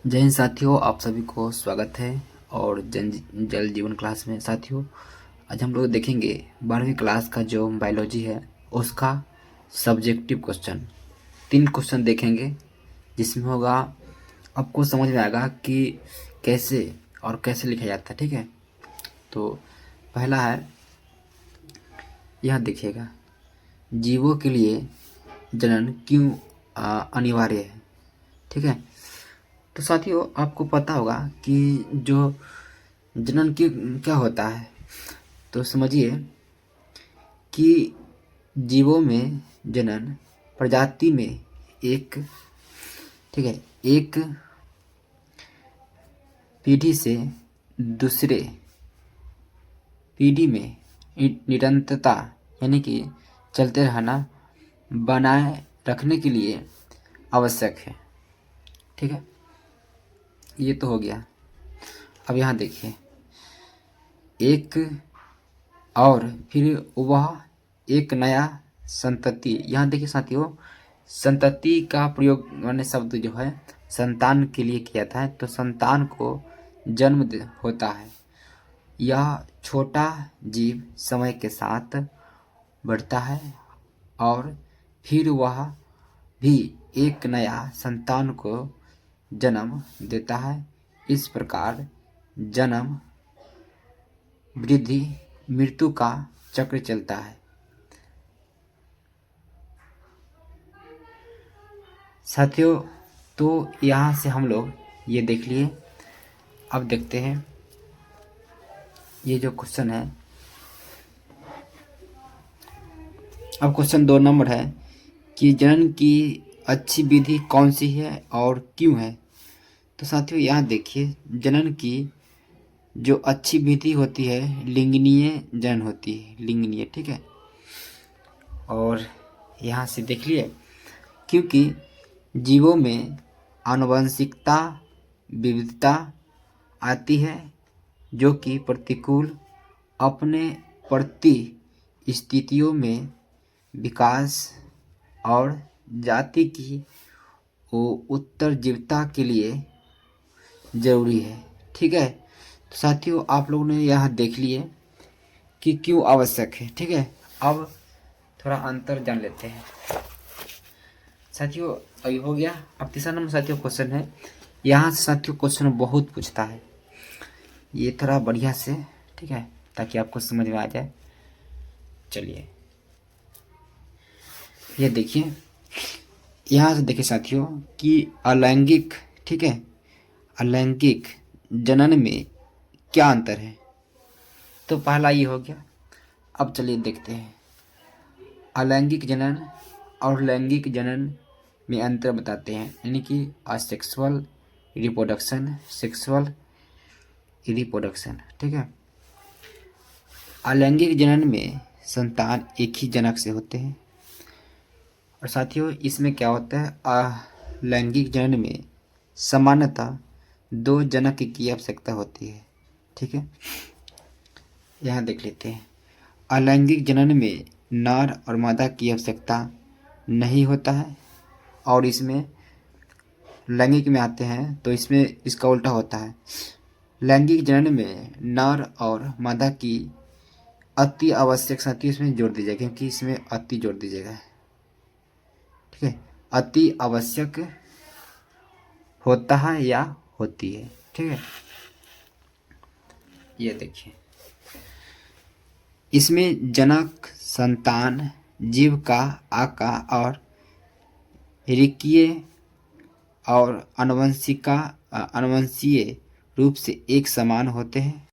जय हिंद साथियों, आप सभी को स्वागत है। और जल जीवन क्लास में साथियों, आज हम लोग देखेंगे 12वीं क्लास का जो बायोलॉजी है उसका सब्जेक्टिव क्वेश्चन। 3 क्वेश्चन देखेंगे जिसमें होगा, आपको समझ में आएगा कि कैसे लिखा जाता है। ठीक है, तो पहला है, यह देखिएगा, जीवों के लिए जनन क्यों अनिवार्य है। ठीक है, तो साथियों आपको पता होगा कि जो जनन की क्या होता है, तो समझिए कि जीवों में जनन प्रजाति में एक ठीक है एक पीढ़ी से दूसरे पीढ़ी में निरंतरता यानी कि चलते रहना बनाए रखने के लिए आवश्यक है। ठीक है, ये तो हो गया। अब यहाँ देखिए, एक और फिर वह एक नया संतति। यहाँ देखिए साथियों, संतति का प्रयोग मैंने शब्द जो है संतान के लिए किया था। तो संतान को होता है। यह छोटा जीव समय के साथ बढ़ता है और फिर वह भी एक नया संतान को जन्म देता है। इस प्रकार जन्म वृद्धि मृत्यु का चक्र चलता है। साथियों, तो यहाँ से हम लोग ये देख लिए। अब देखते हैं ये जो क्वेश्चन है। अब क्वेश्चन 2 नंबर है कि जनन की अच्छी विधि कौन सी है और क्यों है। तो साथियों यहाँ देखिए, जनन की जो अच्छी विधि होती है लिंगनीय जनन होती है, लिंगनीय। ठीक है, और यहाँ से देख लिए, क्योंकि जीवों में आनुवंशिकता विविधता आती है जो कि प्रतिकूल अपने प्रति स्थितियों में विकास और जाति की उत्तरजीविता के लिए जरूरी है। ठीक है, तो साथियों आप लोगों ने यहाँ देख लिए कि क्यों आवश्यक है। ठीक है, अब थोड़ा अंतर जान लेते हैं साथियों। अभी हो गया। अब तीसरा नंबर साथियों क्वेश्चन है। यहाँ से साथियों क्वेश्चन बहुत पूछता है, ये थोड़ा बढ़िया से, ठीक है, ताकि आपको समझ में आ जाए। चलिए ये देखिए, यहाँ से देखिए साथियों कि अलैंगिक, ठीक है, अलैंगिक जनन में क्या अंतर है। तो पहला ये हो गया। अब चलिए देखते हैं अलैंगिक जनन और लैंगिक जनन में अंतर बताते हैं, यानी कि असेक्सुअल रिप्रोडक्शन, सेक्सुअल रिप्रोडक्शन। ठीक है, अलैंगिक जनन में संतान एक ही जनक से होते हैं। और साथियों इसमें क्या होता है, अलैंगिक जनन में सामान्यतः 2 जनक की आवश्यकता होती है। ठीक है, यहाँ देख लेते हैं। अलैंगिक जनन में नर और मादा की आवश्यकता नहीं होता है, और इसमें लैंगिक में आते हैं तो इसमें इसका उल्टा होता है। लैंगिक जनन में नर और मादा की अति आवश्यक साथी इसमें जोड़ दीजिएगा, क्योंकि इसमें अति जोड़ दीजिएगा। ठीक है, अति आवश्यक होता है या होती है। ठीक है, ये देखिए, इसमें जनक संतान जीव का आकार और ऋकीय और अनुवंशीय रूप से एक समान होते हैं।